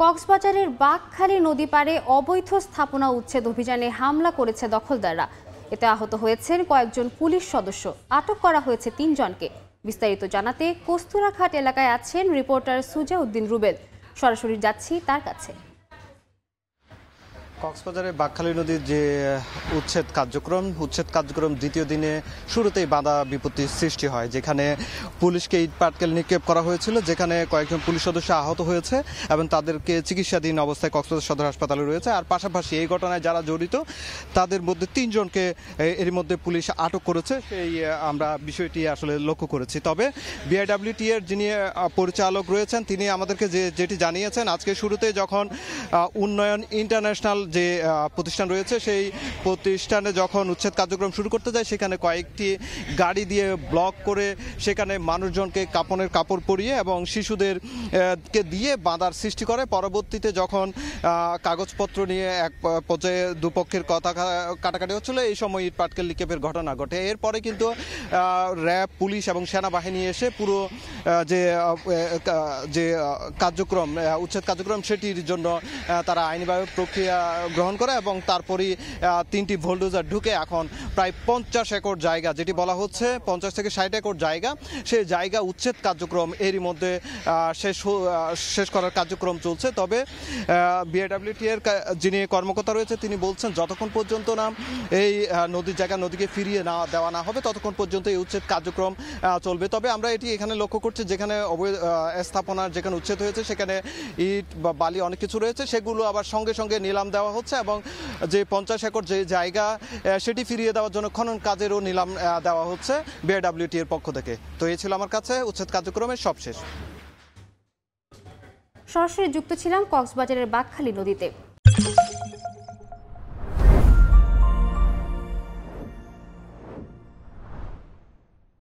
কক্সবাজারের বাঁকখালী নদী পাড়ে অবৈধ স্থাপনা উচ্ছেদ অভিযানে হামলা করেছে দখলদাররা। এতে আহত হয়েছেন কয়েকজন পুলিশ সদস্য, আটক করা হয়েছে ৩ জনকে। বিস্তারিত জানাতে কস্তুরাঘাট এলাকায় আছেন রিপোর্টার সুজা উদ্দিন রুবেল। সরাসরি যাচ্ছি তার কাছে। কক্সবাজারের বাঁকখালী নদীর যে উচ্ছেদ কার্যক্রম দ্বিতীয় দিনে শুরুতেই বাধা বিপত্তির সৃষ্টি হয়, যেখানে পুলিশকে ইট পাটকেল নিক্ষেপ করা হয়েছিল, যেখানে কয়েকজন পুলিশ সদস্য আহত হয়েছে এবং তাদেরকে চিকিৎসাধীন অবস্থায় কক্সবাজার সদর হাসপাতালে রয়েছে। আর পাশাপাশি এই ঘটনায় যারা জড়িত তাদের মধ্যে 3 জনকে এর মধ্যে পুলিশ আটক করেছে। সেই আমরা বিষয়টি আসলে লক্ষ্য করেছি। তবে বিআইডব্লিউটি এর যিনি পরিচালক রয়েছেন তিনি আমাদেরকে যেটি জানিয়েছেন, আজকে শুরুতে যখন উন্নয়ন ইন্টারন্যাশনাল যে প্রতিষ্ঠান রয়েছে সেই প্রতিষ্ঠানে যখন উচ্ছেদ কার্যক্রম শুরু করতে যায়, সেখানে কয়েকটি গাড়ি দিয়ে ব্লক করে সেখানে মানুষজনকে কাপড়ের কাপড় পরিয়ে এবং শিশুদেরকে দিয়ে বাঁধার সৃষ্টি করে। পরবর্তীতে যখন কাগজপত্র নিয়ে এক পর্যায়ে দুপক্ষের কথা কাটাকাটি হচ্ছিল, এই সময় ইট পাটকেল নিক্ষেপের ঘটনা ঘটে। এরপরে কিন্তু র্যাব, পুলিশ এবং সেনাবাহিনী এসে পুরো যে কার্যক্রম উচ্ছেদ কার্যক্রম সেটির জন্য তারা আইনিভাবে প্রক্রিয়া গ্রহণ করে এবং তারপরই 3টি বুলডোজার ঢুকে এখন প্রায় 50 একর জায়গা, যেটি বলা হচ্ছে 50 থেকে 60 একর জায়গা, সেই জায়গা উচ্ছেদ কার্যক্রম এরই মধ্যে শেষ করার কার্যক্রম চলছে। তবে বিআইডব্লিউটি এর যিনি কর্মকর্তা রয়েছে তিনি বলছেন, যতক্ষণ পর্যন্ত না এই নদীকে ফিরিয়ে দেওয়া না হবে ততক্ষণ পর্যন্ত এই উচ্ছেদ কার্যক্রম চলবে। তবে আমরা এটি এখানে লক্ষ্য করছি, যেখানে স্থাপনার যেখানে উচ্ছেদ হয়েছে সেখানে ইট বা বালি অনেক কিছু রয়েছে, সেগুলো আবার সঙ্গে সঙ্গে নিলাম দেওয়া হচ্ছে এবং যে 50 একর যে জায়গা সেটি ফিরিয়ে দেওয়ার জন্য খনন কাজেরও নিলাম দেওয়া হচ্ছে বিআইডব্লিউটি এর পক্ষ থেকে। তো এই ছিল আমার কাছে উচ্ছেদ কার্যক্রমের সবশেষ। সরাসরি যুক্ত ছিলাম কক্সবাজারের বাঁকখালী নদীতে।